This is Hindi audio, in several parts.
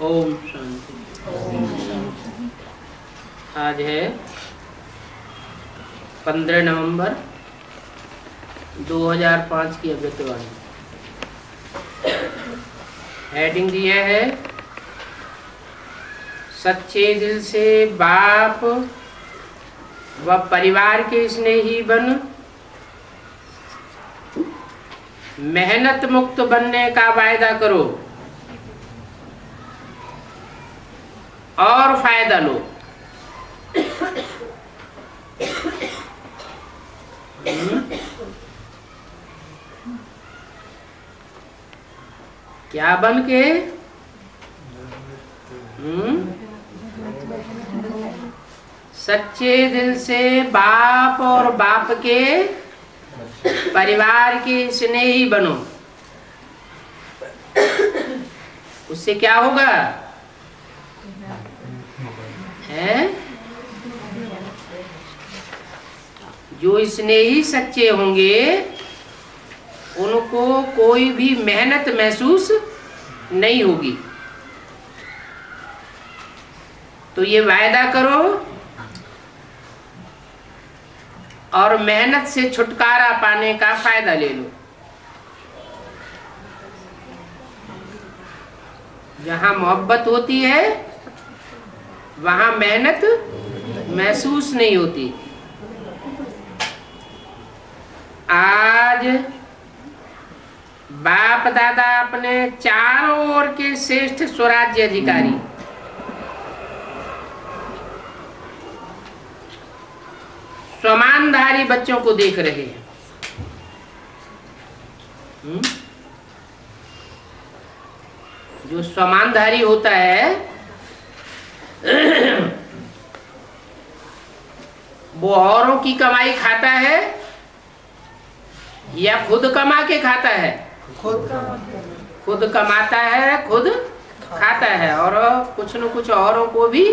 ओम शांति। आज है 15 नवंबर 2005 की अव्यक्तवाणी। हेडिंग दिया है सच्चे दिल से बाप व परिवार के स्नेही बन, मेहनत मुक्त बनने का वायदा करो और फायदा लो। क्या बन के? सच्चे दिल से बाप और बाप के परिवार के स्नेही बनो। उससे क्या होगा? है जो स्नेही सच्चे होंगे उनको कोई भी मेहनत महसूस नहीं होगी। तो ये वायदा करो और मेहनत से छुटकारा पाने का फायदा ले लो। जहाँ मोहब्बत होती है वहाँ मेहनत महसूस नहीं होती। आज बाप दादा अपने चारों ओर के श्रेष्ठ स्वराज्य अधिकारी स्वमानधारी बच्चों को देख रहे हैं। जो स्वमानधारी होता है वो औरों की कमाई खाता है या खुद कमा के खाता है? खुद कमाता है, खुद खाता है और कुछ न कुछ औरों को भी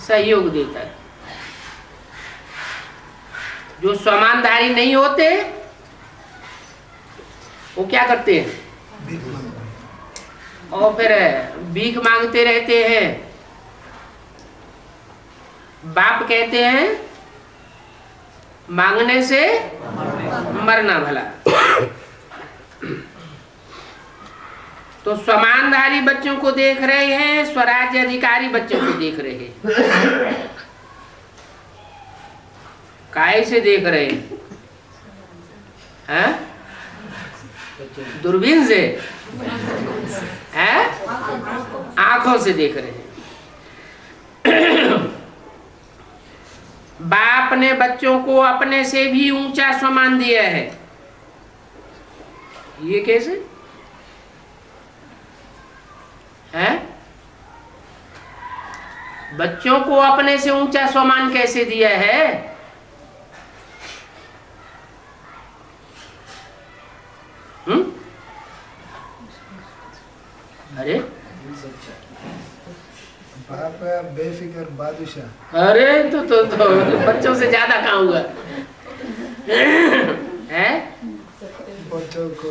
सहयोग देता है। जो स्वमानधारी नहीं होते वो क्या करते हैं? और फिर भीख मांगते रहते हैं। बाप कहते हैं मांगने से मरना भला। तो स्वमानधारी बच्चों को देख रहे हैं, स्वराज्य अधिकारी बच्चों को देख रहे हैं। काहे से देख रहे हैं? दूरबीन से? हैं? आंखों से देख रहे हैं। बाप ने बच्चों को अपने से भी ऊंचा सम्मान दिया है। ये कैसे है? बच्चों को अपने से ऊंचा सम्मान कैसे दिया है? अरे बाप बेफिक्र बादशाह। अरे तो बच्चों से ज्यादा कहाँ हुआ है? बच्चों को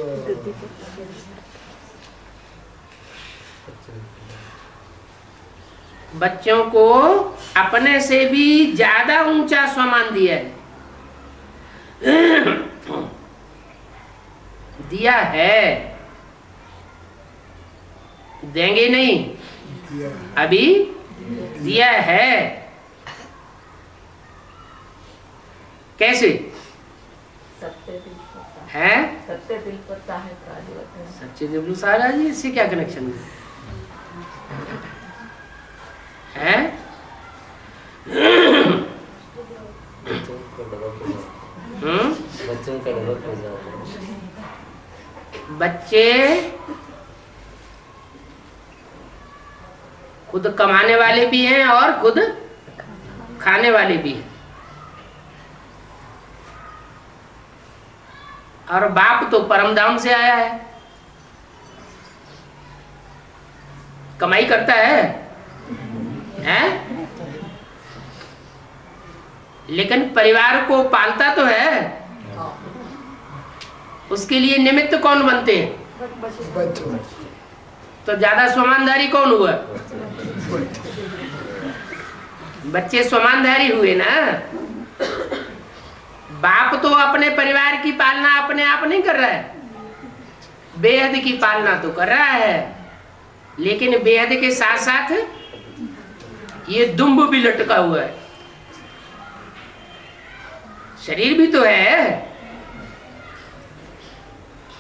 बच्चों को अपने से भी ज्यादा ऊंचा सम्मान दिया है। दिया है, देंगे नहीं, अभी दिया है। कैसे है? सत्य दिल पर साहेब राज होते हैं। सच्चे दिल पर साहेब राज, इससे क्या कनेक्शन है? बच्चे खुद कमाने वाले भी हैं और खुद खाने वाले भी हैं। और बाप तो परम धाम से आया है, कमाई करता है, हैं? लेकिन परिवार को पालता तो है। उसके लिए निमित्त कौन बनते हैं? तो ज्यादा स्वमानधारी कौन हुआ? बच्चे स्वमानधारी हुए ना। बाप तो अपने परिवार की पालना अपने आप नहीं कर रहा है, बेहद की पालना तो कर रहा है, लेकिन बेहद के साथ साथ ये दुम्ब भी लटका हुआ है, शरीर भी तो है।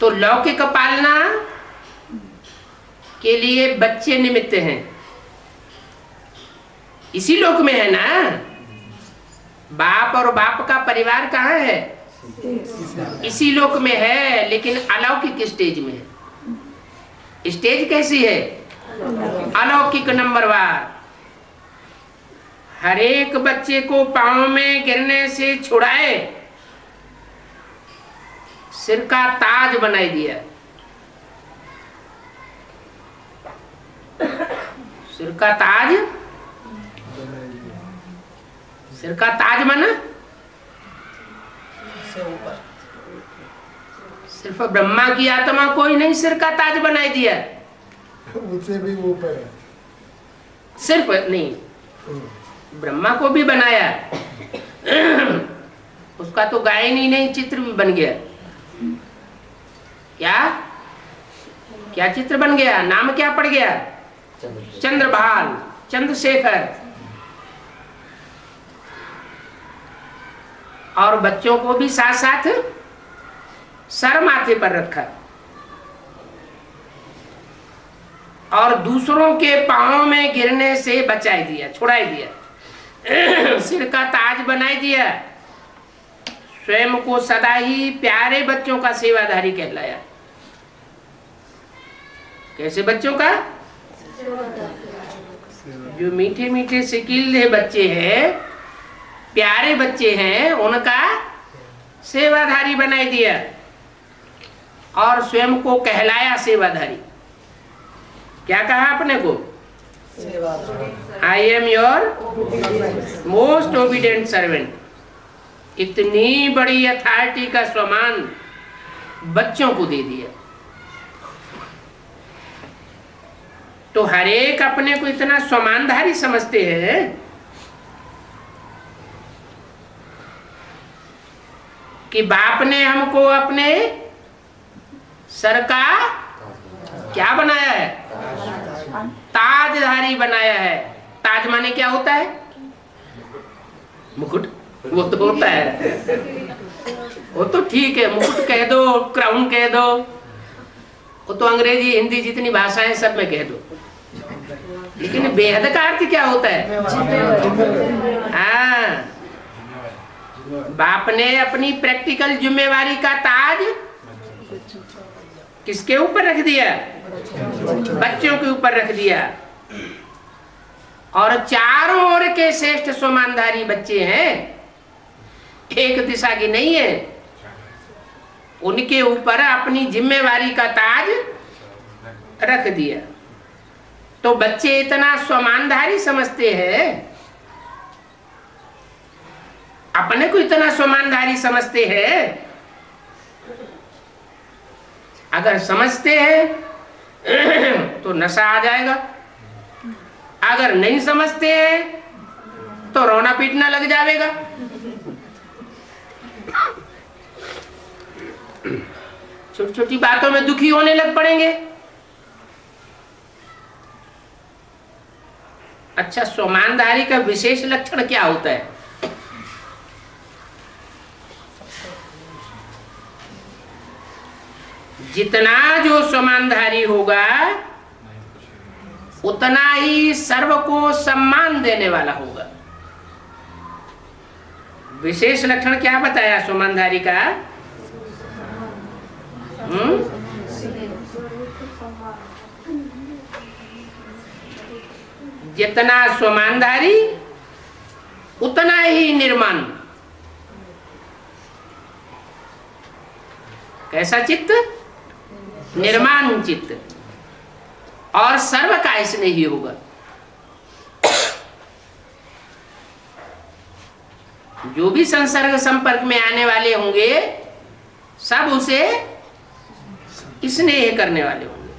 तो लौकिक पालना के लिए बच्चे निमित्त हैं, इसी लोक में है ना। बाप और बाप का परिवार कहाँ है? इसी लोक में है, लेकिन अलौकिक स्टेज में है। स्टेज कैसी है? अलौकिक नंबर वार। हर एक बच्चे को पांव में गिरने से छुड़ाए, सिर का ताज बनाई दिया। सिर का ताज, सिर का ताज माना सिर्फ ब्रह्मा की आत्मा को ही नहीं सिर का ताज बनाई दिया, उससे भी ऊपर है। सिर्फ नहीं, ब्रह्मा को भी बनाया। उसका तो गायन ही नहीं, चित्र भी बन गया। क्या क्या चित्र बन गया? नाम क्या पड़ गया? चंद्रभाल, चंद्रशेखर। और बच्चों को भी साथ साथ सर माथे पर रखा और दूसरों के पांव में गिरने से बचाई दिया, छुड़ाई दिया। सिर का ताज बनाई दिया। स्वयं को सदा ही प्यारे बच्चों का सेवाधारी कहलाया। कैसे बच्चों का? जो मीठे मीठे सिकिल्दे बच्चे हैं, प्यारे बच्चे हैं, उनका सेवाधारी बनाई दिया और स्वयं को कहलाया सेवाधारी। क्या कहा अपने को? I am your most obedient servant. इतनी बड़ी अथॉरिटी का सम्मान बच्चों को दे दिया। तो हर एक अपने को इतना सम्मानधारी समझते हैं कि बाप ने हमको अपने सर का क्या बनाया है? ताजधारी बनाया है। ताज माने क्या होता है? मुकुट। वो तो होता है, वो तो ठीक है, मुकुट कह दो, क्राउन कह दो, वो तो अंग्रेजी हिंदी जितनी भाषाएं सब में कह दो। लेकिन बेहद का अर्थ क्या होता है? हाँ, बाप ने अपनी प्रैक्टिकल जिम्मेवारी का ताज किसके ऊपर रख दिया? बच्चों के ऊपर रख दिया। और चारों ओर के श्रेष्ठ सम्मानधारी बच्चे हैं, एक दिशा की नहीं है। उनके ऊपर अपनी जिम्मेवारी का ताज रख दिया। तो बच्चे इतना सम्मानधारी समझते हैं, अपने को इतना सम्मानधारी समझते हैं। अगर समझते हैं तो नशा आ जाएगा, अगर नहीं समझते हैं तो रोना पीटना लग जाएगा। छोटी छोटी बातों में दुखी होने लग पड़ेंगे। अच्छा, सम्मानधारी का विशेष लक्षण क्या होता है? जितना जो सम्मानधारी होगा उतना ही सर्व को सम्मान देने वाला होगा। विशेष लक्षण क्या बताया सम्मानधारी का? जितना सम्मानधारी उतना ही निर्माण। कैसा चित्त? निर्माण चित्त। और सर्व का इसने ही होगा। जो भी संसर्ग संपर्क में आने वाले होंगे सब उसे स्नेह करने वाले होंगे।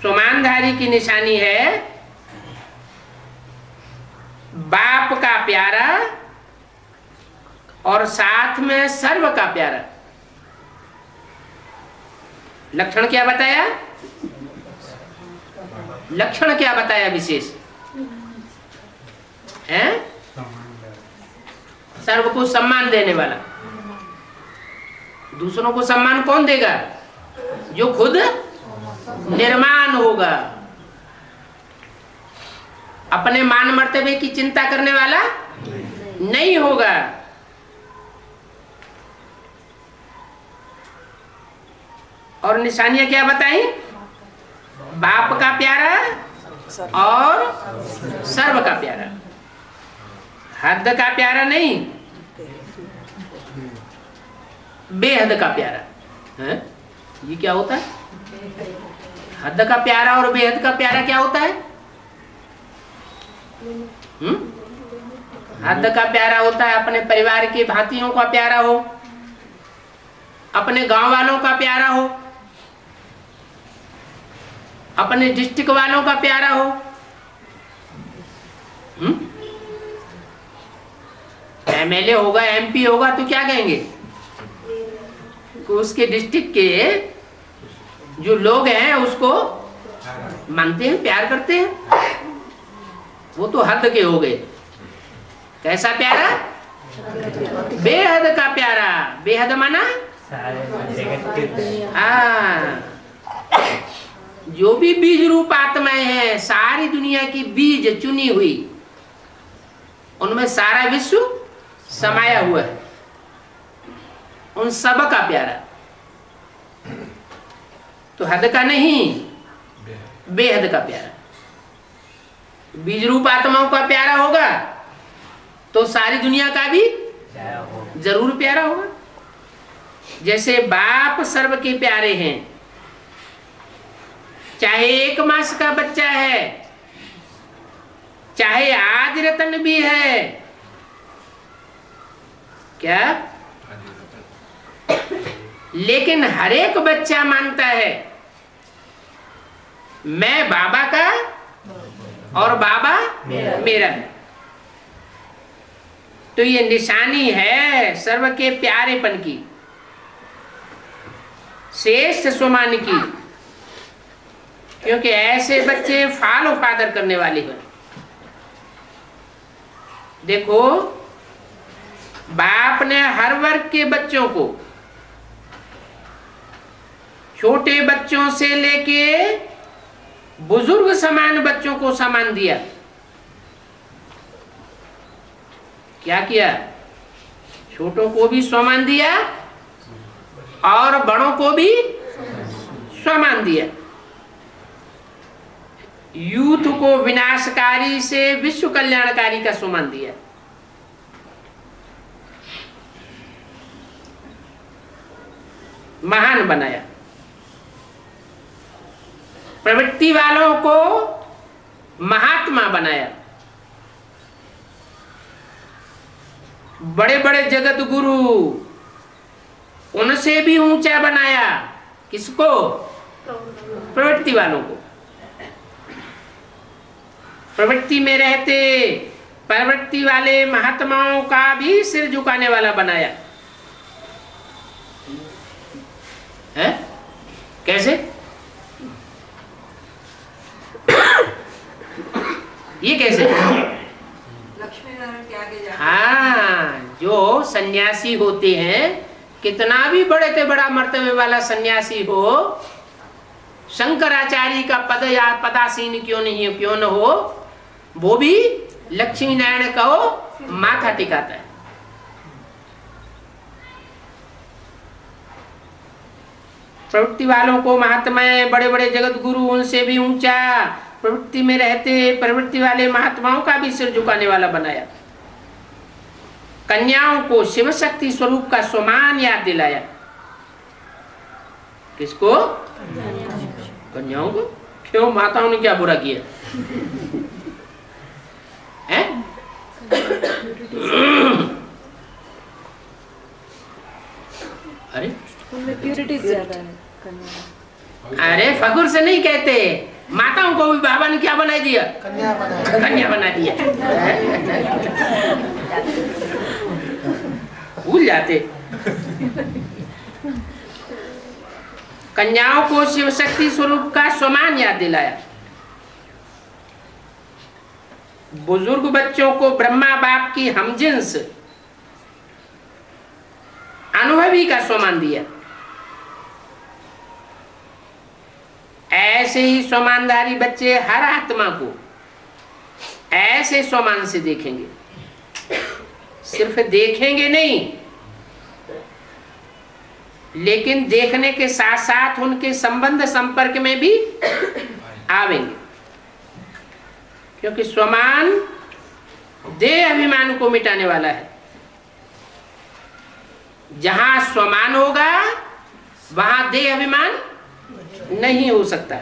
सोमानधारी की निशानी है बाप का प्यारा और साथ में सर्व का प्यारा। लक्षण क्या बताया? लक्षण क्या बताया विशेष है? सर्व को सम्मान देने वाला। दूसरों को सम्मान कौन देगा? जो खुद निर्माण होगा। अपने मान मर्तबे की चिंता करने वाला नहीं होगा। और निशानियां क्या बताई? बाप का प्यारा और सर्व का प्यारा। हद का प्यारा नहीं, बेहद का प्यारा है। ये क्या होता है? हद का प्यारा और बेहद का प्यारा क्या होता है? हद का प्यारा होता है अपने परिवार के भांतियों का प्यारा हो, अपने गांव वालों का प्यारा हो, अपने डिस्ट्रिक्ट वालों का प्यारा हो। एमएलए होगा, एमपी होगा तो क्या कहेंगे? उसके डिस्ट्रिक्ट के जो लोग हैं उसको मानते हैं, प्यार करते हैं। वो तो हद के हो गए। कैसा प्यारा? बेहद का प्यारा। बेहद माना जो भी बीज रूप आत्माएं हैं, सारी दुनिया की बीज चुनी हुई, उनमें सारा विश्व समाया हुआ है। उन सब का प्यारा। तो हद का नहीं, बेहद का प्यारा। बीज रूप आत्माओं का प्यारा होगा तो सारी दुनिया का भी जरूर प्यारा होगा। जैसे बाप सर्व के प्यारे हैं, चाहे 1 मास का बच्चा है, चाहे आज रतन भी है। क्या? लेकिन हर एक बच्चा मानता है मैं बाबा का और बाबा मेरा है। तो ये निशानी है सर्व के प्यारेपन की, श्रेष्ठ स्वमान की। क्योंकि ऐसे बच्चे फॉलो फादर करने वाले हैं। देखो, बाप ने हर वर्ग के बच्चों को, छोटे बच्चों से लेके बुजुर्ग समान बच्चों को सम्मान दिया। क्या किया? छोटों को भी सम्मान दिया और बड़ों को भी सम्मान दिया। यूथ को विनाशकारी से विश्व कल्याणकारी का सम्मान दिया। महान बनाया। प्रवृत्ति वालों को महात्मा बनाया। बड़े बड़े जगत गुरु, उनसे भी ऊंचा बनाया। किसको? प्रवृत्ति वालों को। प्रवृत्ति में रहते प्रवृत्ति वाले महात्माओं का भी सिर झुकाने वाला बनाया है। कैसे? ये कैसे? लक्ष्मी नारायण के आगे जाके। हाँ, जो सन्यासी होते हैं, कितना भी बड़े से बड़ा मर्तबे वाला सन्यासी हो, शंकराचार्य का पद या पदासीन क्यों नहीं, क्यों न हो, वो भी लक्ष्मी नारायण को माथा टिकाता है। प्रवृत्ति वालों को महात्माएं, बड़े बड़े जगत गुरु, उनसे भी ऊंचा, प्रवृत्ति में रहते प्रवृत्ति वाले महात्माओं का भी सिर झुकाने वाला बनाया। कन्याओं को शिव शक्ति स्वरूप का सम्मान याद दिलाया। किसको? कन्याओं को। क्यों? माताओं ने क्या बुरा किया है? अरे उनमें प्यूरिटी ज्यादा है कन्या। अरे फखुर से नहीं कहते, माताओं को भी बाबा ने क्या बना दिया? कन्या बना दिया। भूल जाते। कन्याओं को शिव शक्ति स्वरूप का स्वमान याद दिलाया। बुजुर्ग बच्चों को ब्रह्मा बाप की हमजिन्स अनुभवी का स्वमान दिया। ऐसे ही स्वमानधारी बच्चे हर आत्मा को ऐसे स्वमान से देखेंगे। सिर्फ देखेंगे नहीं, लेकिन देखने के साथ साथ उनके संबंध संपर्क में भी आवेंगे, क्योंकि स्वमान देह अभिमान को मिटाने वाला है। जहां स्वमान होगा वहां देह अभिमान नहीं हो सकता।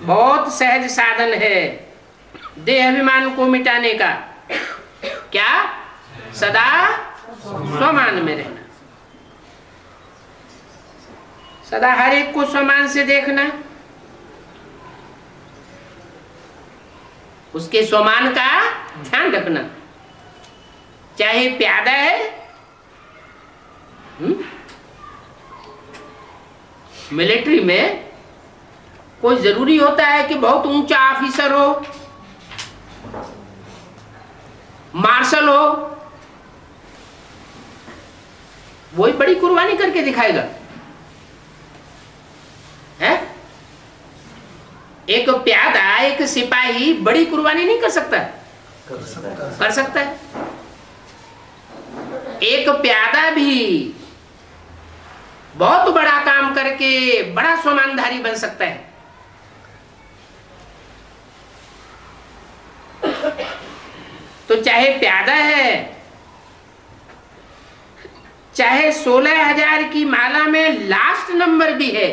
बहुत सहज साधन है देह अभिमान को मिटाने का। क्या? सदा स्वमान में रहना, सदा हर एक को स्वमान से देखना, उसके स्वमान का ध्यान रखना। चाहे प्यादा है, मिलिट्री में कोई जरूरी होता है कि बहुत ऊंचा ऑफिसर हो, मार्शल हो, वही बड़ी कुर्बानी करके दिखाएगा, है? एक प्यादा, एक सिपाही बड़ी कुर्बानी नहीं कर सकता? कर सकता है। एक प्यादा भी बहुत बड़ा काम करके बड़ा स्वमानधारी बन सकता है। तो चाहे प्यादा है, चाहे 16,000 की माला में लास्ट नंबर भी है।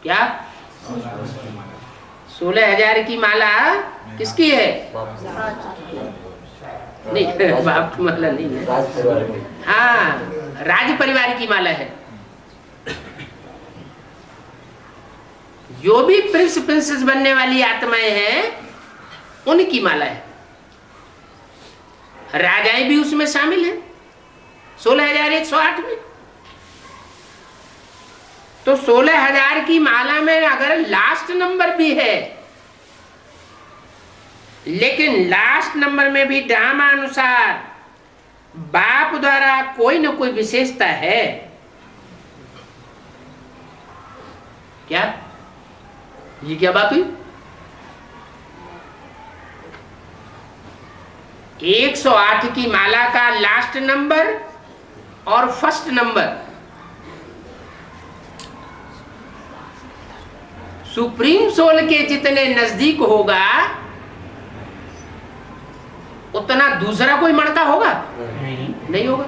क्या? 16,000 की माला किसकी है? नहीं, बाप की माला नहीं है। हाँ, राज परिवार की माला है। जो भी प्रिंस प्रिंसेस बनने वाली आत्माएं हैं उनकी माला है। राजाएं भी उसमें शामिल हैं 16,108 में। तो 16,000 की माला में अगर लास्ट नंबर भी है, लेकिन लास्ट नंबर में भी ड्रामा अनुसार बाप द्वारा कोई न कोई विशेषता है। क्या? ये क्या बात हुई? 108 की माला का लास्ट नंबर और फर्स्ट नंबर सुप्रीम सोल के जितने नजदीक होगा उतना दूसरा कोई मणका होगा? नहीं होगा।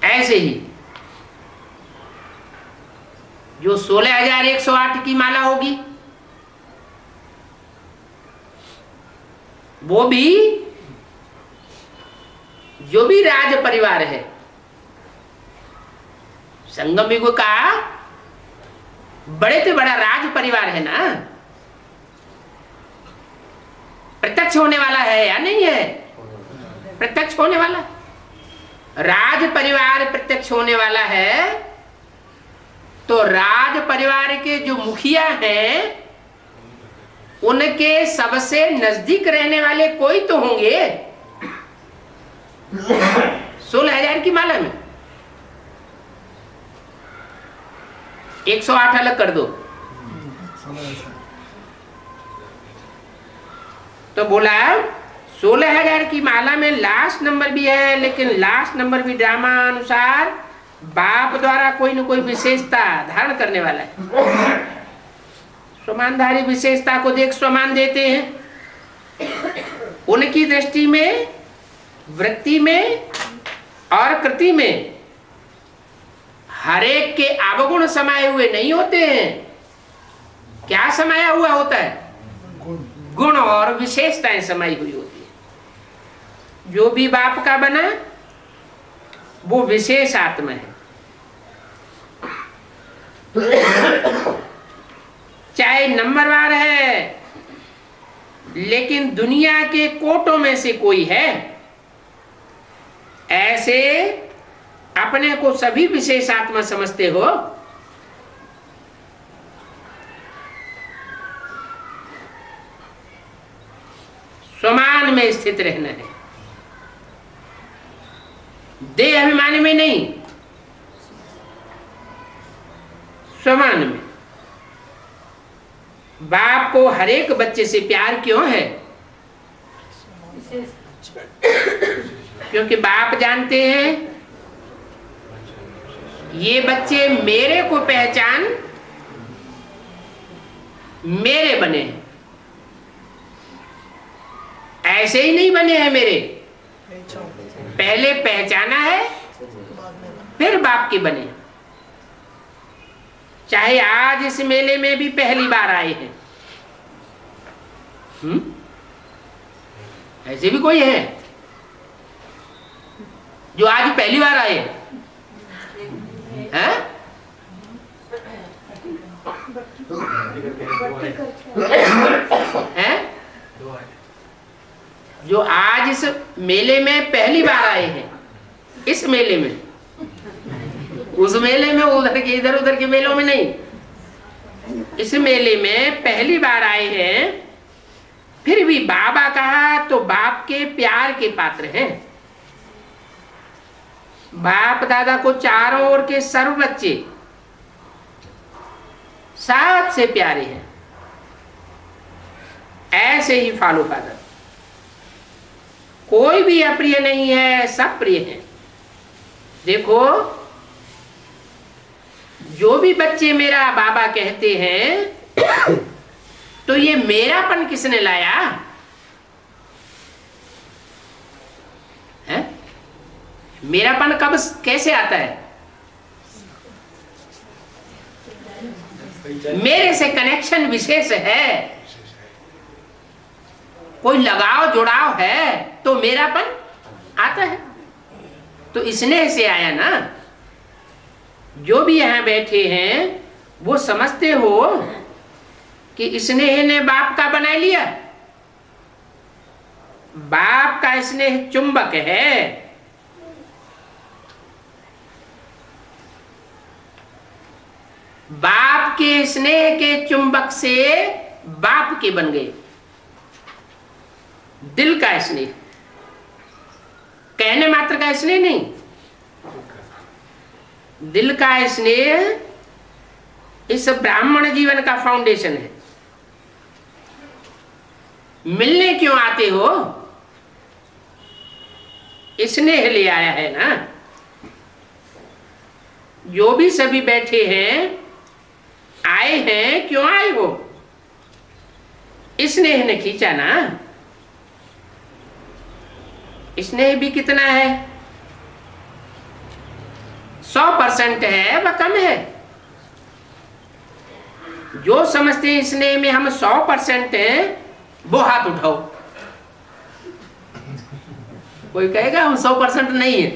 ऐसे ही जो 16,108 की माला होगी वो भी जो भी राज परिवार है, संगम युग का बड़े से बड़ा राज परिवार है ना, प्रत्यक्ष होने वाला है या नहीं है? प्रत्यक्ष होने वाला। राज परिवार प्रत्यक्ष होने वाला है, तो राज परिवार के जो मुखिया हैं उनके सबसे नजदीक रहने वाले कोई तो होंगे 16,000 की माला में। 108 अलग कर दो तो बोला 16,000 की माला में लास्ट नंबर भी है, लेकिन लास्ट नंबर भी ड्रामा अनुसार बाप द्वारा कोई न कोई विशेषता धारण करने वाला है। स्वमानधारी विशेषता को देख स्वमान देते हैं। उनकी दृष्टि में, वृत्ति में और कृति में हरेक के अवगुण समाये हुए नहीं होते हैं। क्या समाया हुआ होता है? गुण और विशेषताएं समाई हुई होती है। जो भी बाप का बना वो विशेष आत्मा है। चाहे नंबरवार है, लेकिन दुनिया के कोटों में से कोई है, ऐसे अपने को सभी विशेष आत्मा समझते हो? स्वमान में स्थित रहना है, देह अभिमानी में नहीं, स्वमान में। बाप को हर एक बच्चे से प्यार क्यों है? क्योंकि बाप जानते हैं ये बच्चे मेरे को पहचान मेरे बने हैं, ऐसे ही नहीं बने हैं मेरे, पहले पहचाना है फिर बाप के बने। चाहे आज इस मेले में भी पहली बार आए हैं, ऐसे भी कोई है जो आज पहली बार आए हैं? जो आज इस मेले में पहली बार आए हैं, इस मेले में, उस मेले में उधर के इधर उधर के मेलों में नहीं, इस मेले में पहली बार आए हैं, फिर भी बाबा कहा तो बाप के प्यार के पात्र हैं। बाप दादा को चारों ओर के सर्व बच्चे सबसे प्यारे हैं, ऐसे ही फॉलो फादर, कोई भी अप्रिय नहीं है, सब प्रिय हैं। देखो, जो भी बच्चे मेरा बाबा कहते हैं तो ये मेरापन किसने लाया है? मेरापन कब कैसे आता है? मेरे से कनेक्शन विशेष है, कोई लगाव जुड़ाव है तो मेरापन आता है। तो स्नेह से आया ना। जो भी यहाँ बैठे हैं वो समझते हो कि स्नेह ने बाप का बना लिया। बाप का स्नेह चुंबक है, बाप के स्नेह के चुंबक से बाप के बन गए। दिल का स्नेह, कहने मात्र का स्नेह नहीं, दिल का स्नेह इस ब्राह्मण जीवन का फाउंडेशन है। मिलने क्यों आते हो? स्नेह ले आया है ना। जो भी सभी बैठे हैं, आए हैं, क्यों आए हो? स्नेह ने खींचा ना। स्नेह भी कितना है? 100% है, वह कम है। जो समझते हैं स्नेह में हम 100% हैं, वो हाथ उठाओ। कोई कहेगा हम 100% नहीं है,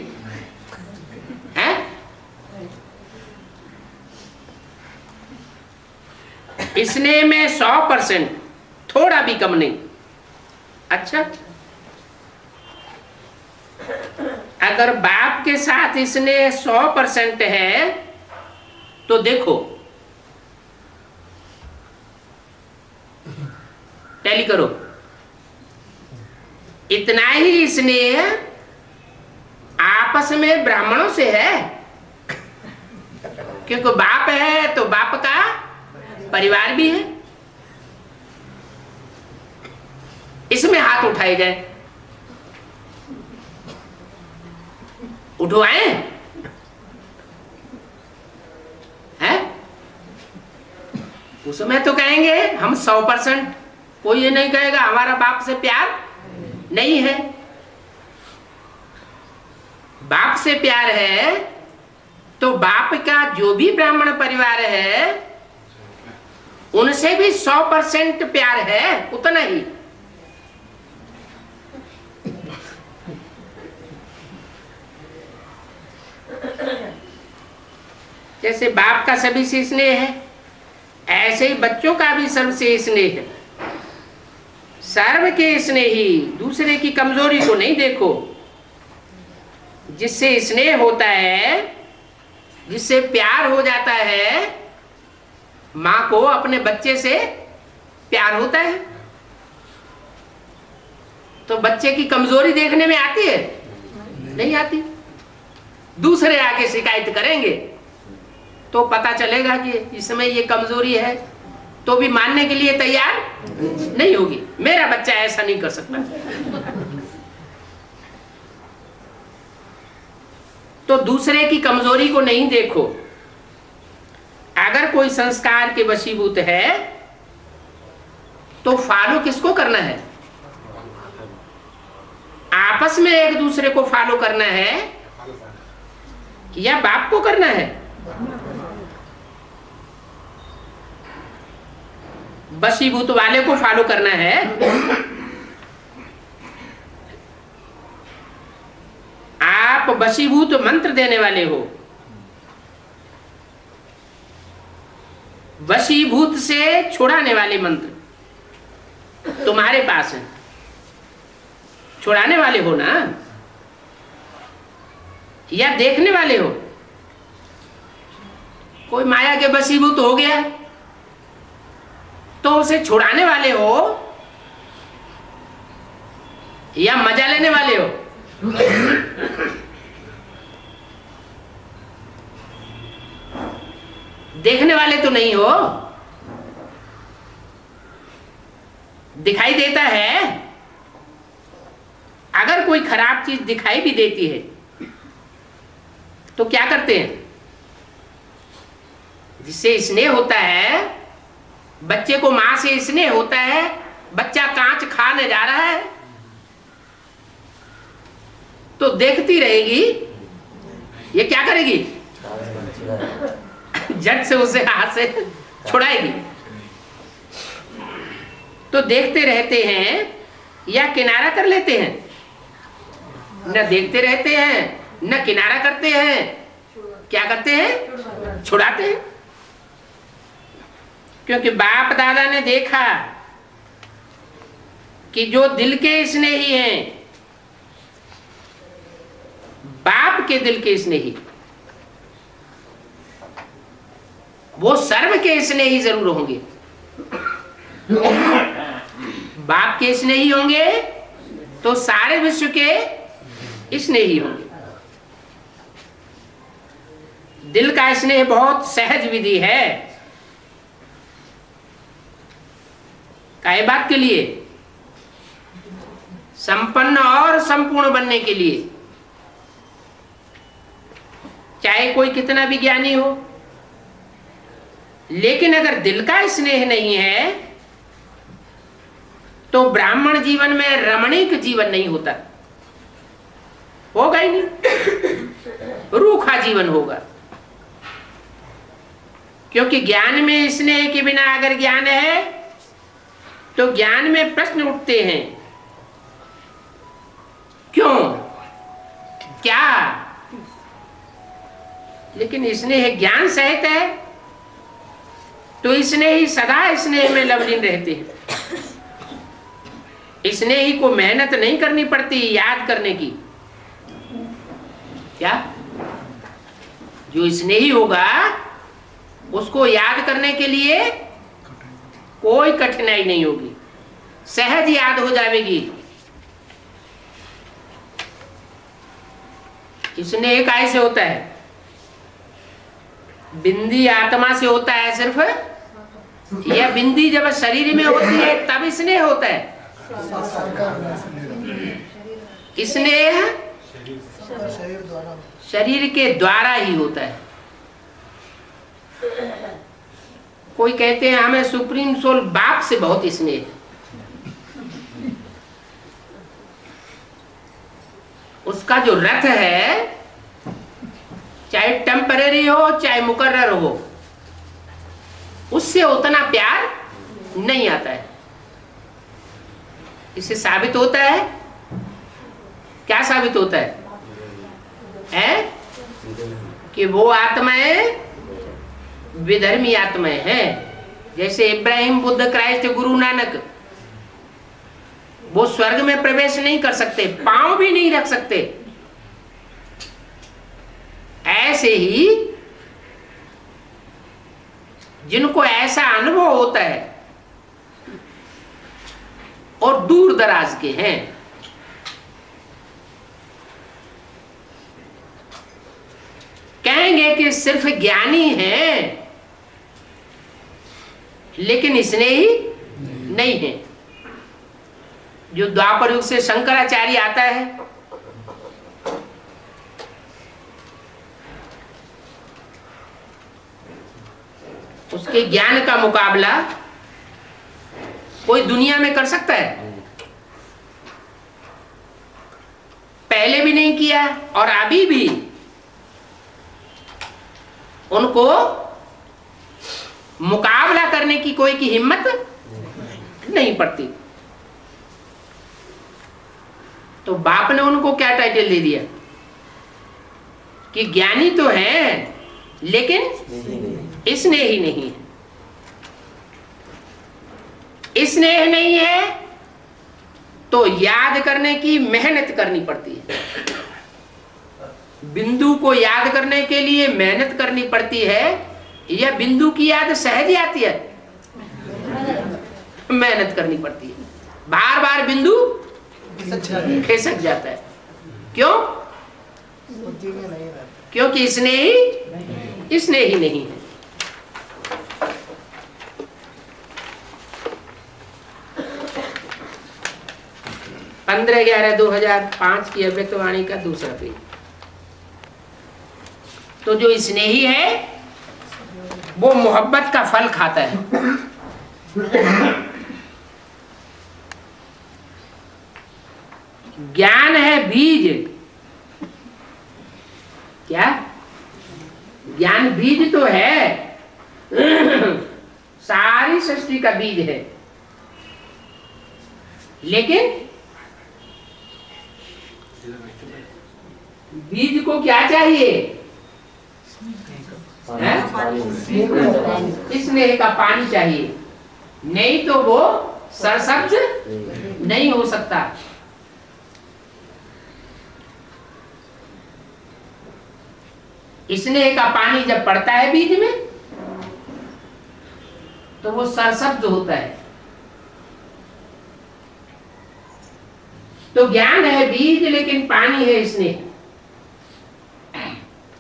हैं? स्नेह में 100%, थोड़ा भी कम नहीं। अच्छा, अगर बाप के साथ स्नेह 100% है तो देखो, टैली करो, इतना ही स्नेह आपस में ब्राह्मणों से है, क्योंकि बाप है तो बाप का परिवार भी है। इसमें हाथ उठाए जाए, उठवाए हैं? उसमें तो कहेंगे हम 100%। कोई ये नहीं कहेगा हमारा बाप से प्यार नहीं है। बाप से प्यार है तो बाप का जो भी ब्राह्मण परिवार है उनसे भी 100% प्यार है, उतना ही। जैसे बाप का सभी से स्नेह है, ऐसे ही बच्चों का भी सबसे स्नेह है। सर्व के स्नेही, दूसरे की कमजोरी को नहीं देखो। जिससे स्नेह होता है, जिससे प्यार हो जाता है, मां को अपने बच्चे से प्यार होता है, तो बच्चे की कमजोरी देखने में आती है? नहीं आती। दूसरे आके शिकायत करेंगे तो पता चलेगा कि इसमें ये कमजोरी है, तो भी मानने के लिए तैयार नहीं होगी। मेरा बच्चा ऐसा नहीं कर सकता। तो दूसरे की कमजोरी को नहीं देखो। अगर कोई संस्कार के वशीभूत है तो फॉलो किसको करना है? आपस में एक दूसरे को फॉलो करना है या बाप को करना है? वशीभूत वाले को फॉलो करना है। आप वशीभूत मंत्र देने वाले हो, वशीभूत से छुड़ाने वाले मंत्र तुम्हारे पास है। छुड़ाने वाले हो ना, या देखने वाले हो? कोई माया के वशीभूत हो गया तो उसे छुड़ाने वाले हो या मजा लेने वाले हो? देखने वाले तो नहीं हो। दिखाई देता है, अगर कोई खराब चीज दिखाई भी देती है तो क्या करते हैं? जिससे स्नेह होता है, बच्चे को मां से स्नेह होता है, बच्चा कांच खाने जा रहा है तो देखती रहेगी, ये क्या करेगी? झट से उसे हाथ से छुड़ाएगी। तो देखते रहते हैं या किनारा कर लेते हैं? न देखते रहते हैं न किनारा करते हैं। क्या करते हैं? छुड़ाते हैं। क्योंकि बाप दादा ने देखा कि जो दिल के स्नेही हैं, बाप के दिल के स्नेही, वो सर्व के स्नेही जरूर होंगे। बाप के स्नेही होंगे तो सारे विश्व के स्नेही होंगे। दिल का स्नेह बहुत सहज विधि है। काहे बात के लिए? संपन्न और संपूर्ण बनने के लिए। चाहे कोई कितना भी ज्ञानी हो, लेकिन अगर दिल का स्नेह नहीं है तो ब्राह्मण जीवन में रमणीक जीवन नहीं होता, होगा ही नहीं, रूखा जीवन होगा। क्योंकि ज्ञान में स्नेह के बिना अगर ज्ञान है तो ज्ञान में प्रश्न उठते हैं। क्यों? क्या? लेकिन स्नेह ज्ञान सहित है तो स्नेह ही सदा स्नेह में लवलीन रहते हैं। स्नेही को मेहनत नहीं करनी पड़ती याद करने की। क्या? जो स्नेही होगा उसको याद करने के लिए कोई कठिनाई नहीं होगी, सहज याद हो जाएगी। स्नेह कैसे होता है? बिंदी आत्मा से होता है सिर्फ, या बिंदी जब शरीर में होती है तब स्नेह होता है? स्नेह शरीर के द्वारा ही होता है। कोई कहते हैं हमें सुप्रीम सोल बाप से बहुत स्नेह है। उसका जो रथ है, चाहे टेम्परेरी हो चाहे मुकर्रर हो, उससे उतना प्यार नहीं आता है। इससे साबित होता है, क्या साबित होता है? कि वो आत्माएं विधर्मी आत्माएं हैं, जैसे इब्राहिम, बुद्ध, क्राइस्ट, गुरु नानक, वो स्वर्ग में प्रवेश नहीं कर सकते, पांव भी नहीं रख सकते। ऐसे ही जिनको ऐसा अनुभव होता है और दूर दराज के हैं, कहेंगे कि सिर्फ ज्ञानी हैं लेकिन स्नेही नहीं है। जो द्वापर युग से शंकराचार्य आता है, उसके ज्ञान का मुकाबला कोई दुनिया में कर सकता है? पहले भी नहीं किया और अभी भी उनको मुकाबला करने की कोई की हिम्मत नहीं पड़ती। तो बाप ने उनको क्या टाइटल दे दिया कि ज्ञानी तो है लेकिन स्नेही नहीं है। स्नेह नहीं है तो याद करने की मेहनत करनी पड़ती है। बिंदु को याद करने के लिए मेहनत करनी पड़ती है या बिंदु की याद सहज आती है? मेहनत करनी पड़ती है। बार बार बिंदु खिसक जाता है। क्यों? क्योंकि स्नेही नहीं है। पंद्रह 11/2005 की अव्यक्तवाणी का दूसरा पेज। तो जो स्नेही है वो मोहब्बत का फल खाता है। ज्ञान है बीज। क्या? ज्ञान बीज तो है, सारी सृष्टि का बीज है, लेकिन बीज को क्या चाहिए? स्नेह का पानी चाहिए, नहीं तो वो सरसब्ज नहीं हो सकता। स्नेह का पानी जब पड़ता है बीज में तो वो सरसब्ज होता है। तो ज्ञान है बीज लेकिन पानी है स्नेह।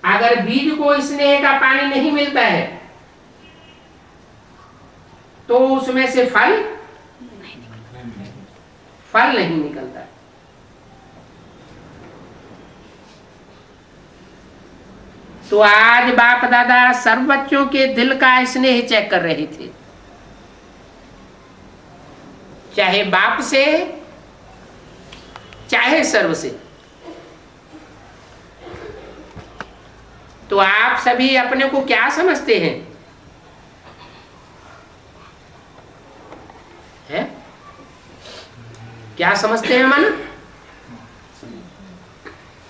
अगर बीज को स्नेह का पानी नहीं मिलता है तो उसमें से फल नहीं निकलता। तो आज बाप दादा सर्व बच्चों के दिल का स्नेह चेक कर रहे थे, चाहे बाप से चाहे सर्व से। तो आप सभी अपने को क्या समझते हैं? है? क्या समझते हैं मन?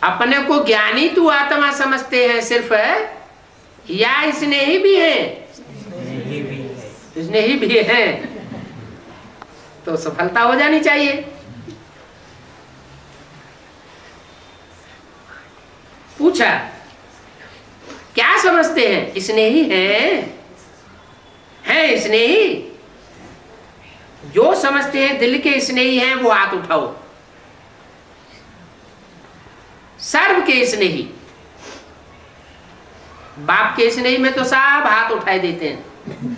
अपने को ज्ञानी तू आत्मा समझते हैं सिर्फ, या स्नेही भी है? स्नेही भी है तो सफलता हो जानी चाहिए। पूछा क्या समझते हैं? स्नेही है स्नेही? जो समझते हैं दिल के स्नेही हैं वो हाथ उठाओ। सर्व के स्नेही, बाप के स्नेही में तो सब हाथ उठाए देते हैं,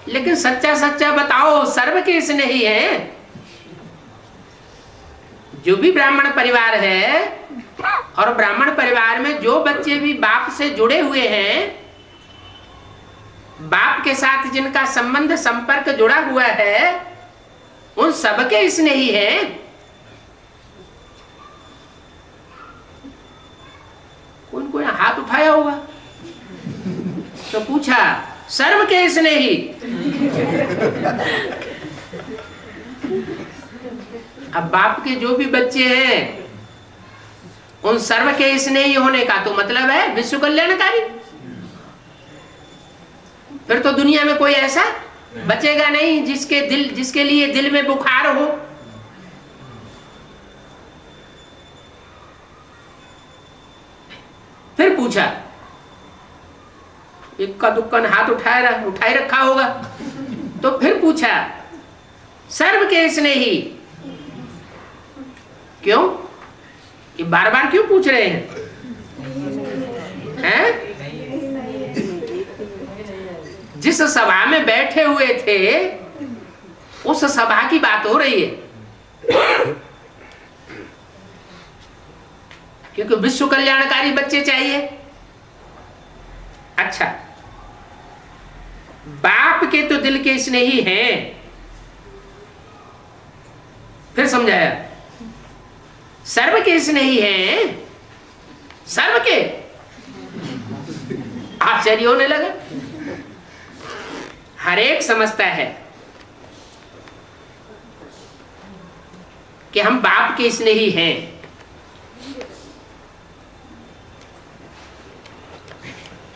लेकिन सच्चा बताओ सर्व के स्नेही हैं? जो भी ब्राह्मण परिवार है और ब्राह्मण परिवार में जो बच्चे भी बाप से जुड़े हुए हैं, बाप के साथ जिनका संबंध संपर्क जुड़ा हुआ है, उन सबके स्नेही हैं। कोई हाथ उठाया होगा तो पूछा सर्व के स्नेही। अब बाप के जो भी बच्चे हैं उन सर्व के स्नेही होने का तो मतलब है विश्व कल्याणकारी। फिर तो दुनिया में कोई ऐसा बचेगा नहीं जिसके लिए दिल में बुखार हो। फिर पूछा, इक्का दुक्का ने हाथ उठाए रखा होगा, तो फिर पूछा सर्व के स्नेही क्यों? ये बार बार क्यों पूछ रहे हैं? जिस सभा में बैठे हुए थे उस सभा की बात हो रही है, क्योंकि विश्व कल्याणकारी बच्चे चाहिए। अच्छा, बाप के तो दिल के स्नेही हैं, फिर समझाया सर्व के स्नेही हैं। सर्व के आश्चर्य होने लगा। हर एक समझता है कि हम बाप के स्नेही हैं,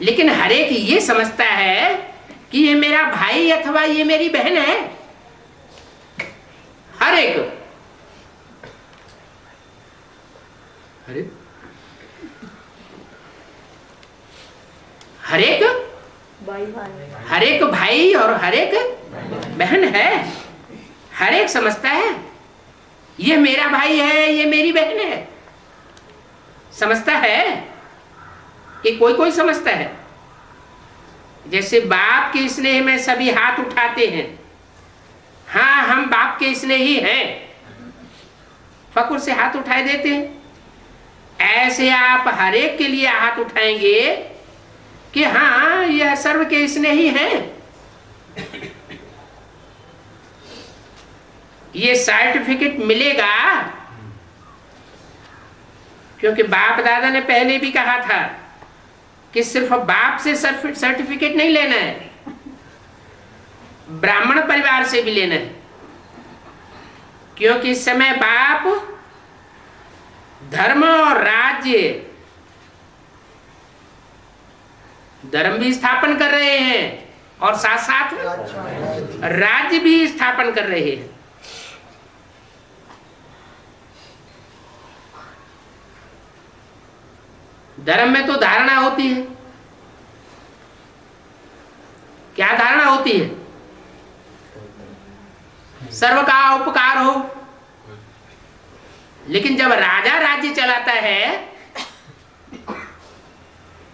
लेकिन हर एक ये समझता है कि ये मेरा भाई अथवा ये मेरी बहन है। हर एक भाई और हर एक बहन है। हर एक समझता है ये मेरा भाई है, ये मेरी बहन है। समझता है कि कोई समझता है। जैसे बाप के स्नेह में सभी हाथ उठाते हैं, हाँ हम बाप के स्नेही हैं, फकुर से हाथ उठाए देते हैं। ऐसे आप हर एक के लिए हाथ उठाएंगे कि हाँ यह सर्व के स्नेही हैं। ये सर्टिफिकेट मिलेगा क्योंकि बाप दादा ने पहले भी कहा था कि सिर्फ बाप से सर्टिफिकेट नहीं लेना है, ब्राह्मण परिवार से भी लेना है। क्योंकि इस समय बाप धर्म और राज्य, धर्म भी स्थापन कर रहे हैं और साथ साथ राज्य भी स्थापन कर रहे हैं। धर्म में तो धारणा होती है। क्या धारणा होती है? सर्व का उपकार हो। लेकिन जब राजा राज्य चलाता है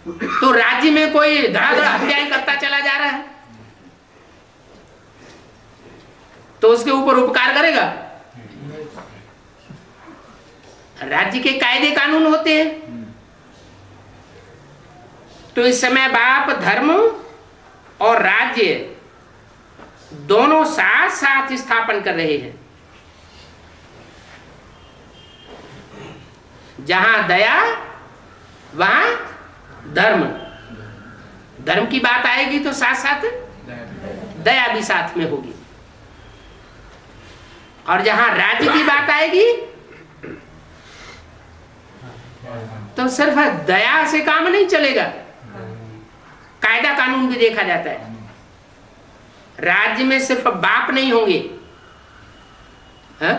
तो राज्य में कोई धड़ाधड़ हत्याएं करता चला जा रहा है, तो उसके ऊपर उपकार करेगा? राज्य के कायदे कानून होते हैं। तो इस समय बाप धर्म और राज्य दोनों साथ साथ स्थापन कर रहे हैं। जहां दया वहां धर्म। धर्म की बात आएगी तो साथ साथ दया भी साथ में होगी। और जहां राज्य की बात आएगी तो सिर्फ दया से काम नहीं चलेगा, कायदा कानून भी देखा जाता है। राज्य में सिर्फ बाप नहीं होंगे, हा?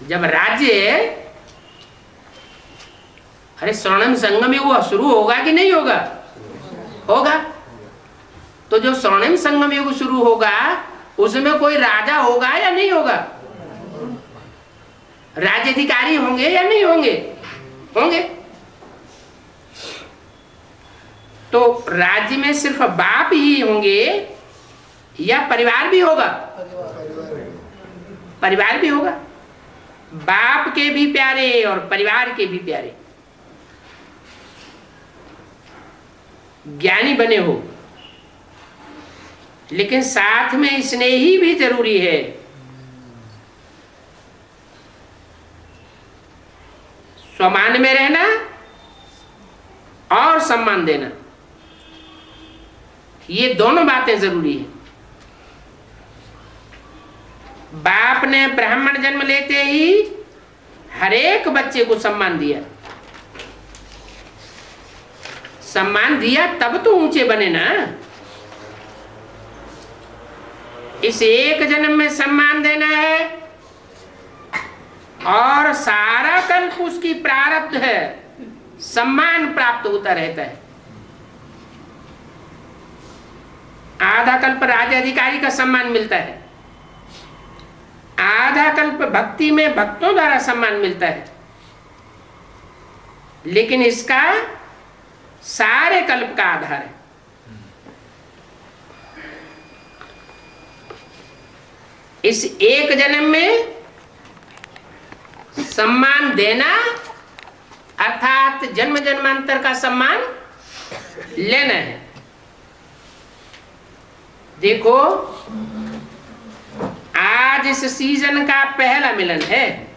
जब राज्य, अरे स्वर्णिम संगम युग शुरू होगा कि नहीं होगा? होगा। तो जो स्वर्णिम संगम युग शुरू होगा उसमें कोई राजा होगा या नहीं होगा? राज्याधिकारी होंगे या नहीं होंगे? होंगे। तो राज्य में सिर्फ बाप ही होंगे या परिवार भी होगा? परिवार भी होगा। बाप के भी प्यारे और परिवार के भी प्यारे ज्ञानी बने हो, लेकिन साथ में स्नेही भी जरूरी है। स्वमान में रहना और सम्मान देना, ये दोनों बातें जरूरी है। बाप ने ब्राह्मण जन्म लेते ही हर एक बच्चे को सम्मान दिया। सम्मान दिया तब तो ऊंचे बने ना। इस एक जन्म में सम्मान देना है और सारा कल्प उसकी प्रारब्ध है, सम्मान प्राप्त होता रहता है। आधा कल्प राज्य अधिकारी का सम्मान मिलता है, आधा कल्प भक्ति में भक्तों द्वारा सम्मान मिलता है, लेकिन इसका सारे कल्प का आधार है। इस एक जन्म में सम्मान देना अर्थात जन्म जन्मांतर का सम्मान लेना है। देखो, आज इस सीजन का पहला मिलन है।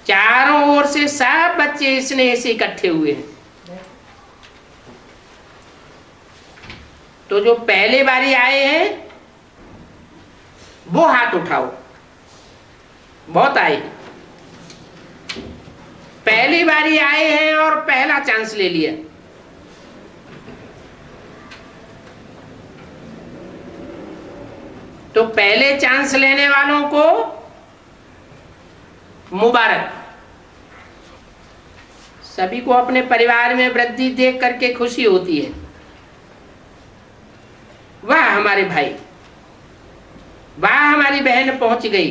चारों ओर से सब बच्चे स्नेह से इकट्ठे हुए हैं। तो जो पहले बारी आए हैं वो हाथ उठाओ। बहुत आए, पहली बारी आए हैं और पहला चांस ले लिया। तो पहले चांस लेने वालों को मुबारक। सभी को अपने परिवार में वृद्धि देख करके खुशी होती है। वाह हमारे भाई, वाह हमारी बहन पहुंच गई।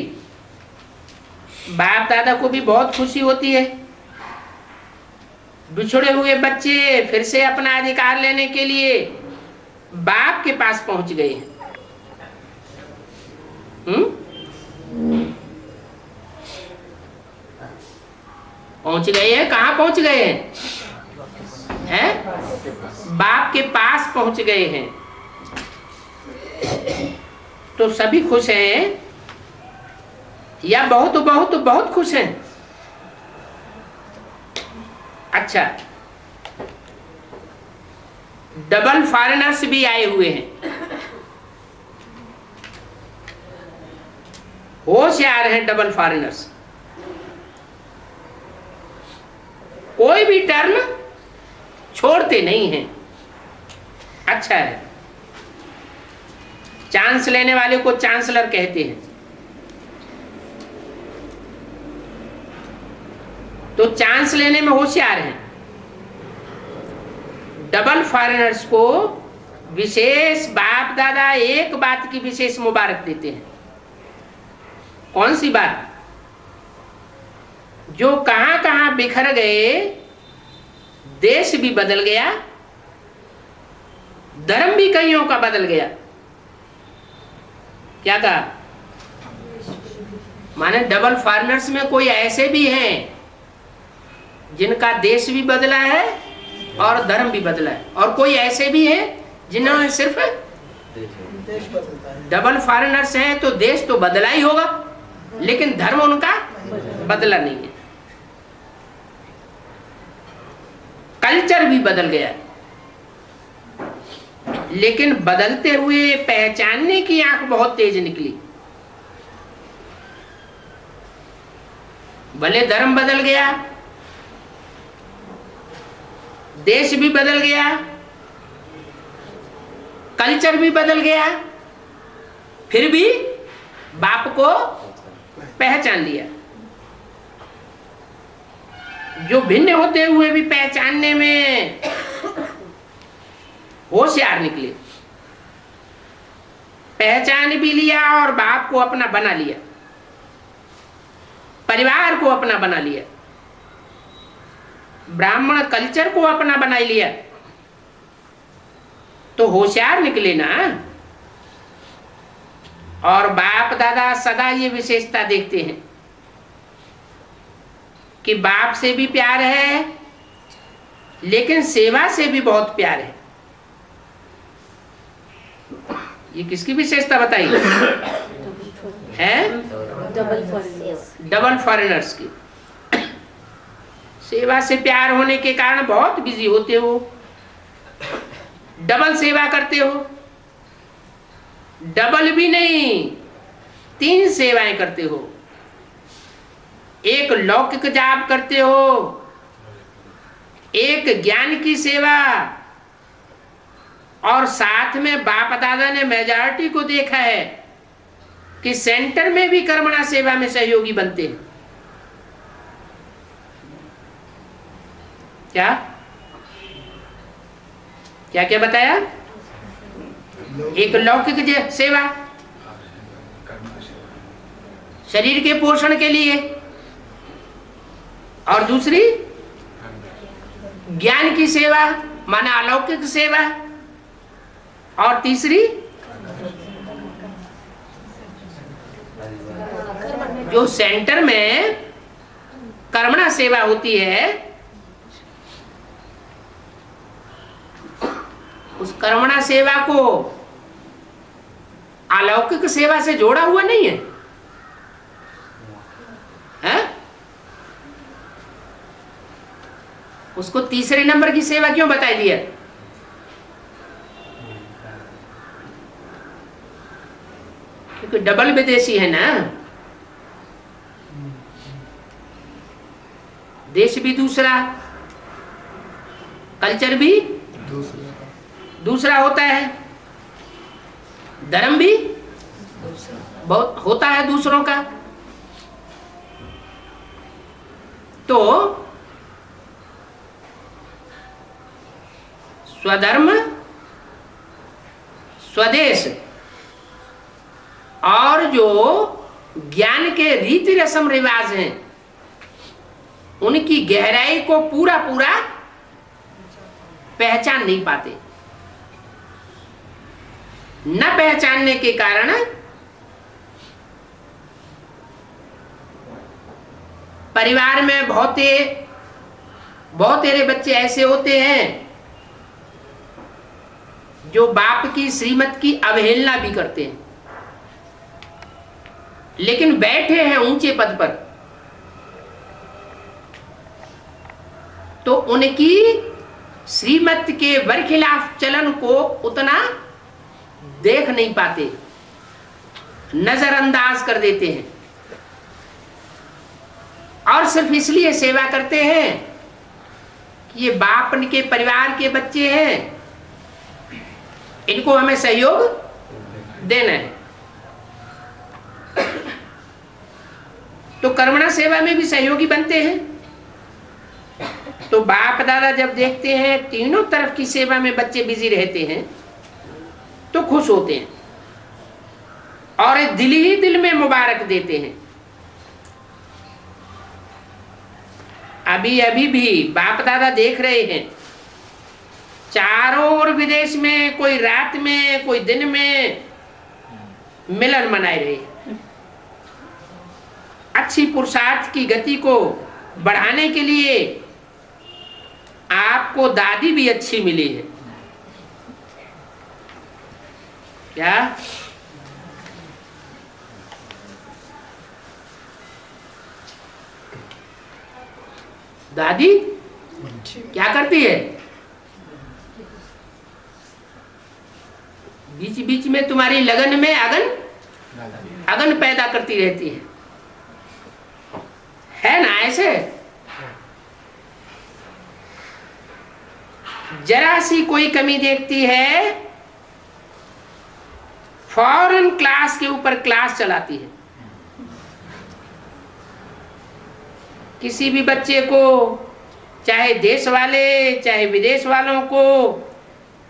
बाप दादा को भी बहुत खुशी होती है। बिछड़े हुए बच्चे फिर से अपना अधिकार लेने के लिए बाप के पास पहुंच गए हैं। पहुंच गए हैं, कहां पहुंच गए हैं? बाप के पास पहुंच गए हैं। तो सभी खुश हैं या बहुत बहुत बहुत खुश हैं? अच्छा, डबल फॉरेनर्स भी आए हुए हैं। होशियार हैं डबल फॉरेनर्स। कोई भी टर्म छोड़ते नहीं हैं। अच्छा है। चांस लेने वाले को चांसलर कहते हैं। तो चांस लेने में होशियार हैं। डबल फॉरेनर्स को विशेष बाप दादा एक बात की विशेष मुबारक देते हैं। कौन सी बात? जो कहां कहां बिखर गए, देश भी बदल गया, धर्म भी कईयों का बदल गया। क्या कहा? माने डबल फॉरेनर्स में कोई ऐसे भी हैं जिनका देश भी बदला है और धर्म भी बदला है, और कोई ऐसे भी हैं जिन्होंने सिर्फ डबल फॉरेनर्स हैं तो देश तो बदला ही होगा, लेकिन धर्म उनका बदला नहीं है। कल्चर भी बदल गया, लेकिन बदलते हुए पहचानने की आंख बहुत तेज निकली। भले धर्म बदल गया, देश भी बदल गया, कल्चर भी बदल गया, फिर भी बाप को पहचान लिया। जो भिन्न होते हुए भी पहचानने में होशियार निकले, पहचान भी लिया और बाप को अपना बना लिया, परिवार को अपना बना लिया, ब्राह्मण कल्चर को अपना बना लिया, तो होशियार निकले ना। और बाप दादा सदा ये विशेषता देखते हैं कि बाप से भी प्यार है, लेकिन सेवा से भी बहुत प्यार है। ये किसकी विशेषता बताई है? डबल फॉरेनर्स की। सेवा से प्यार होने के कारण बहुत बिजी होते हो, डबल सेवा करते हो। डबल भी नहीं, 3 सेवाएं करते हो। एक लौकिक जाप करते हो, एक ज्ञान की सेवा, और साथ में बाप दादा ने मेजॉरिटी को देखा है कि सेंटर में भी कर्मणा सेवा में सहयोगी बनते हैं। क्या क्या क्या बताया? एक लौकिक सेवा शरीर के पोषण के लिए, और दूसरी ज्ञान की सेवा माना अलौकिक सेवा, और तीसरी जो सेंटर में कर्मणा सेवा होती है, उस कर्मणा सेवा को अलौकिक सेवा से जोड़ा हुआ नहीं है, है? उसको तीसरे नंबर की सेवा क्यों बताई दिया? क्योंकि डबल विदेशी है ना, देश भी दूसरा, कल्चर भी दूसरा होता है, धर्म भी बहुत होता है दूसरों का। तो स्वधर्म, स्वदेश और जो ज्ञान के रीति रस्म रिवाज हैं, उनकी गहराई को पूरा पूरा पहचान नहीं पाते। न पहचानने के कारण परिवार में बहुतेरे बच्चे ऐसे होते हैं जो बाप की श्रीमत की अवहेलना भी करते हैं, लेकिन बैठे हैं ऊंचे पद पर, तो उनकी श्रीमत के बरखिलाफ चलन को उतना देख नहीं पाते, नजरअंदाज कर देते हैं, और सिर्फ इसलिए सेवा करते हैं कि ये बाप के परिवार के बच्चे हैं, इनको हमें सहयोग देना है। तो कर्मणा सेवा में भी सहयोगी बनते हैं। तो बाप दादा जब देखते हैं तीनों तरफ की सेवा में बच्चे बिजी रहते हैं तो खुश होते हैं, और दिल ही दिल में मुबारक देते हैं। अभी अभी भी बाप दादा देख रहे हैं, चारों ओर विदेश में कोई रात में कोई दिन में मिलन मनाए रहे हैं। अच्छी पुरुषार्थ की गति को बढ़ाने के लिए आपको दादी भी अच्छी मिली है क्या? दादी क्या करती है? बीच बीच में तुम्हारी लगन में अगन पैदा करती रहती है ना? ऐसे जरा सी कोई कमी देखती है, फौरन क्लास के ऊपर क्लास चलाती है। किसी भी बच्चे को, चाहे देश वाले चाहे विदेश वालों को,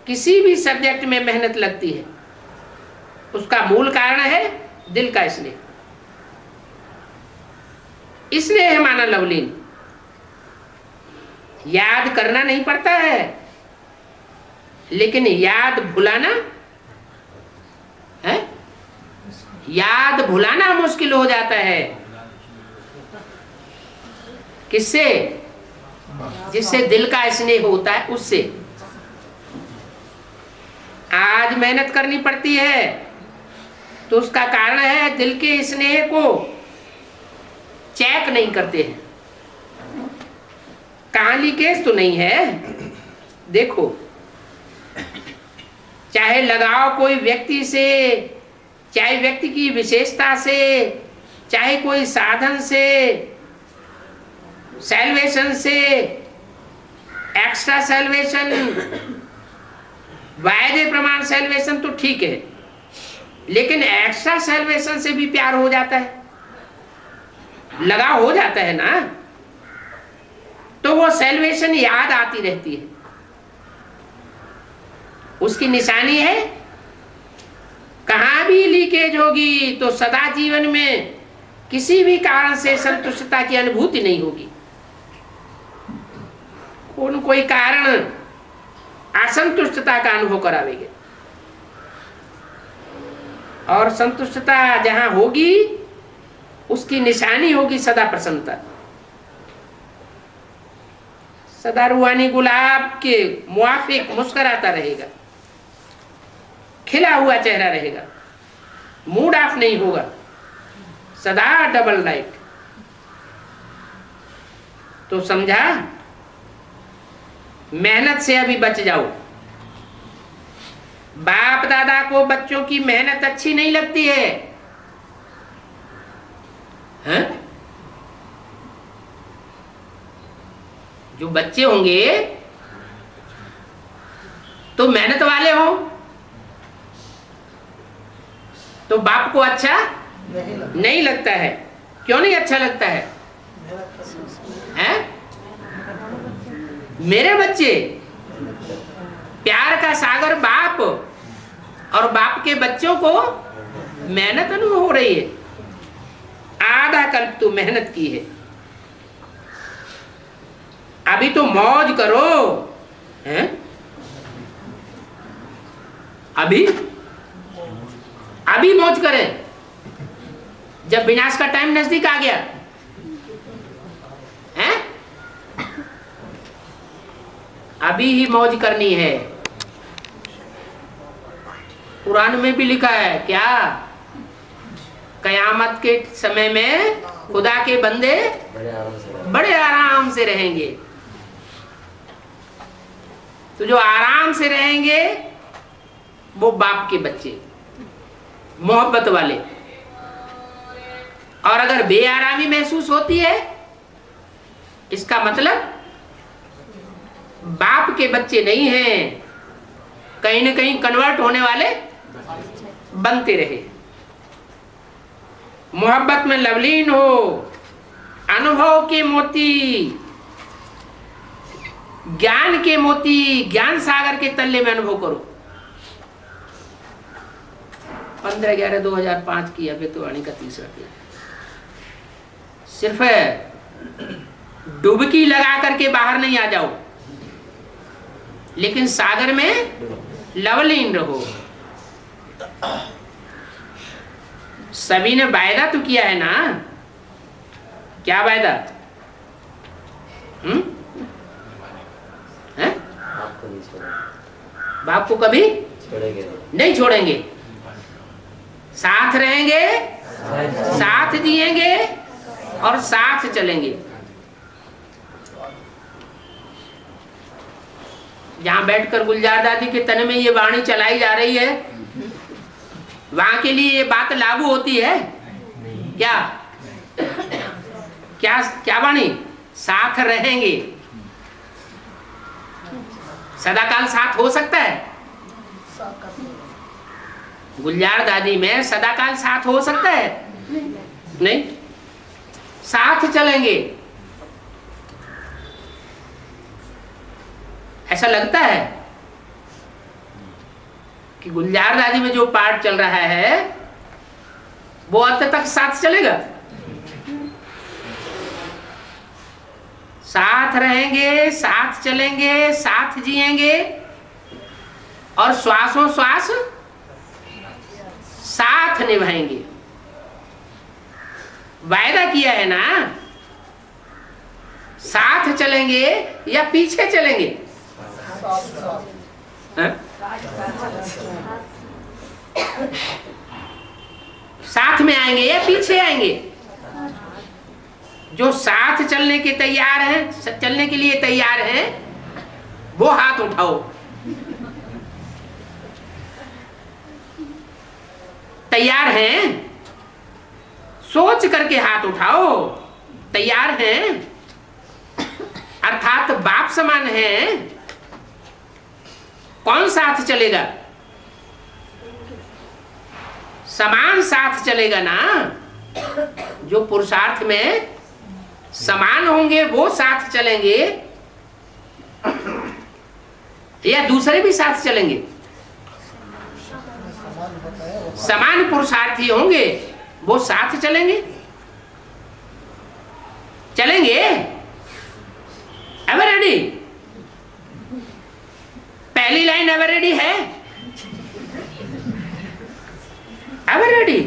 किसी भी सब्जेक्ट में मेहनत लगती है, उसका मूल कारण है दिल का स्नेह। इसलिए है माना लवलीन, याद करना नहीं पड़ता है, लेकिन याद भुलाना है, याद भुलाना मुश्किल हो जाता है। किससे? जिससे दिल का स्नेह होता है उससे। आज मेहनत करनी पड़ती है तो उसका कारण है दिल के स्नेह को चेक नहीं करते हैं। वहां लीकेज तो नहीं है। देखो, चाहे लगाव कोई व्यक्ति से, चाहे व्यक्ति की विशेषता से, चाहे कोई साधन से, सैल्वेशन से, एक्स्ट्रा सैल्वेशन, वायदे प्रमाण सैल्वेशन तो ठीक है, लेकिन एक्स्ट्रा सैल्वेशन से भी प्यार हो जाता है, लगाव हो जाता है ना, तो वो सैल्वेशन याद आती रहती है। उसकी निशानी है, कहां भी लीकेज होगी तो सदा जीवन में किसी भी कारण से संतुष्टता की अनुभूति नहीं होगी। कोई कारण असंतुष्टता का अनुभव करावेंगे, और संतुष्टता जहां होगी उसकी निशानी होगी सदा प्रसन्नता। सदा रूहानी गुलाब के मुआफिक मुस्कुराता रहेगा, खिला हुआ चेहरा रहेगा, मूड ऑफ नहीं होगा, सदा डबल लाइट। तो समझा, मेहनत से अभी बच जाओ। बाप दादा को बच्चों की मेहनत अच्छी नहीं लगती है, हैं? जो बच्चे होंगे तो मेहनत वाले हो तो बाप को अच्छा नहीं लगता है। क्यों नहीं अच्छा लगता है? हैं? मेरे बच्चे, प्यार का सागर बाप, और बाप के बच्चों को मेहनत अनुभव हो रही है। आधा कल्प तो मेहनत की है, अभी तो मौज करो, हैं? अभी मौज करें, जब विनाश का टाइम नजदीक आ गया, हैं? अभी ही मौज करनी है। कुरान में भी लिखा है क्या? कयामत के समय में खुदा के बंदे बड़े आराम से रहेंगे। तो जो आराम से रहेंगे वो बाप के बच्चे, मोहब्बत वाले। और अगर बेआरामी महसूस होती है, इसका मतलब बाप के बच्चे नहीं हैं, कहीं न कहीं कन्वर्ट होने वाले बनते रहे। मोहब्बत में लवलीन हो, अनुभव के मोती, ज्ञान के मोती, ज्ञान सागर के तल्ले में अनुभव करो। 15/11/2005 की अभित्वाणी का तीसरा पेज। सिर्फ डुबकी लगा करके बाहर नहीं आ जाओ, लेकिन सागर में लवलीन रहो। सभी ने वायदा तो किया है ना? क्या वायदा? बाप को कभी नहीं छोड़ेंगे, साथ रहेंगे, साथ जिएंगे और साथ चलेंगे। जहां बैठकर गुलजार दादी के तन में ये वाणी चलाई जा रही है, वहां के लिए ये बात लागू होती है क्या? क्या क्या वाणी? साथ रहेंगे। सदाकाल साथ हो सकता है? गुलजार दादी में सदाकाल साथ हो सकता है? नहीं। साथ चलेंगे, ऐसा लगता है कि गुलजार दादी में जो पार्ट चल रहा है वो अंत तक साथ चलेगा। साथ रहेंगे, साथ चलेंगे, साथ जिएंगे और श्वासों श्वास साथ निभाएंगे। वायदा किया है ना? साथ चलेंगे या पीछे चलेंगे? साथ में आएंगे या पीछे आएंगे? जो साथ चलने के तैयार हैं, चलने के लिए तैयार हैं, वो हाथ उठाओ। तैयार हैं? सोच करके हाथ उठाओ। तैयार हैं अर्थात बाप समान हैं। कौन साथ चलेगा? समान साथ चलेगा ना। जो पुरुषार्थ में समान होंगे वो साथ चलेंगे, या दूसरे भी साथ चलेंगे? समान पुरुषार्थी होंगे वो साथ चलेंगे। चलेंगे? Ever ready? पहली लाइन एवर रेडी है? Ever ready?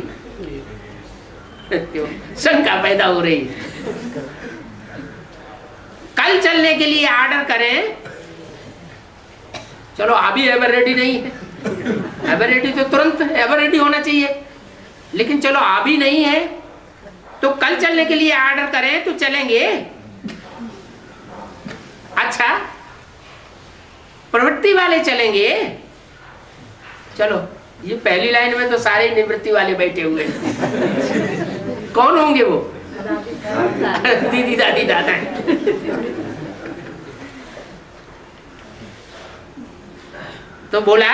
शंका पैदा हो रही है। कल चलने के लिए ऑर्डर करें, चलो अभी एवर रेडी नहीं है। एवर रेडी तो तुरंत एवर रेडी होना चाहिए, लेकिन चलो अभी नहीं है, तो कल चलने के लिए ऑर्डर करें तो चलेंगे। अच्छा, प्रवृत्ति वाले चलेंगे। चलो, ये पहली लाइन में तो सारे निवृत्ति वाले बैठे हुए हैं। कौन होंगे वो? दीदी दादी दादा। तो बोला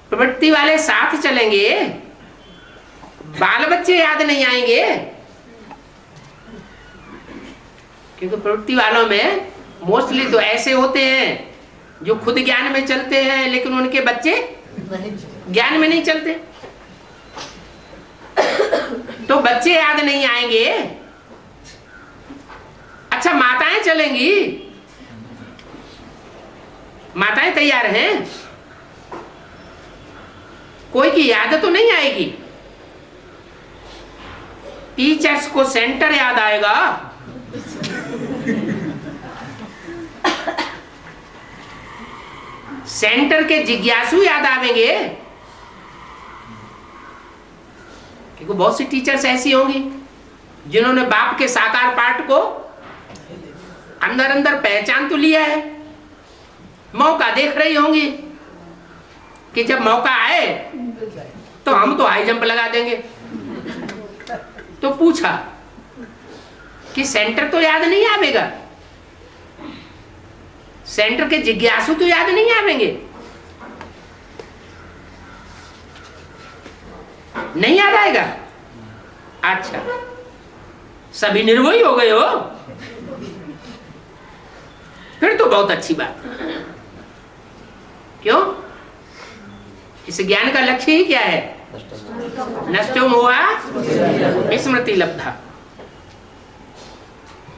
प्रवृत्ति वाले साथ चलेंगे, बाल बच्चे याद नहीं आएंगे, क्योंकि प्रवृत्ति वालों में मोस्टली तो ऐसे होते हैं जो खुद ज्ञान में चलते हैं, लेकिन उनके बच्चे ज्ञान में नहीं चलते, तो बच्चे याद नहीं आएंगे। अच्छा, माताएं चलेंगी। माताएं तैयार हैं? कोई की याद तो नहीं आएगी। टीचर्स को सेंटर याद आएगा, सेंटर के जिज्ञासु याद आवेंगे, क्योंकि बहुत सी टीचर्स ऐसी होंगी जिन्होंने बाप के साकार पाठ को अंदर अंदर पहचान तो लिया है, मौका देख रही होंगी कि जब मौका आए तो हम तो हाई जंप लगा देंगे। तो पूछा कि सेंटर तो याद नहीं आवेगा, सेंटर के जिज्ञासु तो याद नहीं आवेंगे, नहीं याद आएगा। अच्छा, सभी निर्भय हो गए हो, फिर तो बहुत अच्छी बात। क्यों? इस ज्ञान का लक्ष्य ही क्या है? नष्टो मोहा स्मृति लब्धा।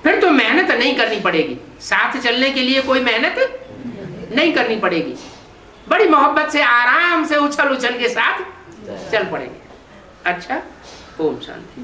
फिर तो मेहनत नहीं करनी पड़ेगी, साथ चलने के लिए कोई मेहनत नहीं करनी पड़ेगी, बड़ी मोहब्बत से आराम से उछल उछल के साथ चल पड़ेंगे। अच्छा, ओम शांति।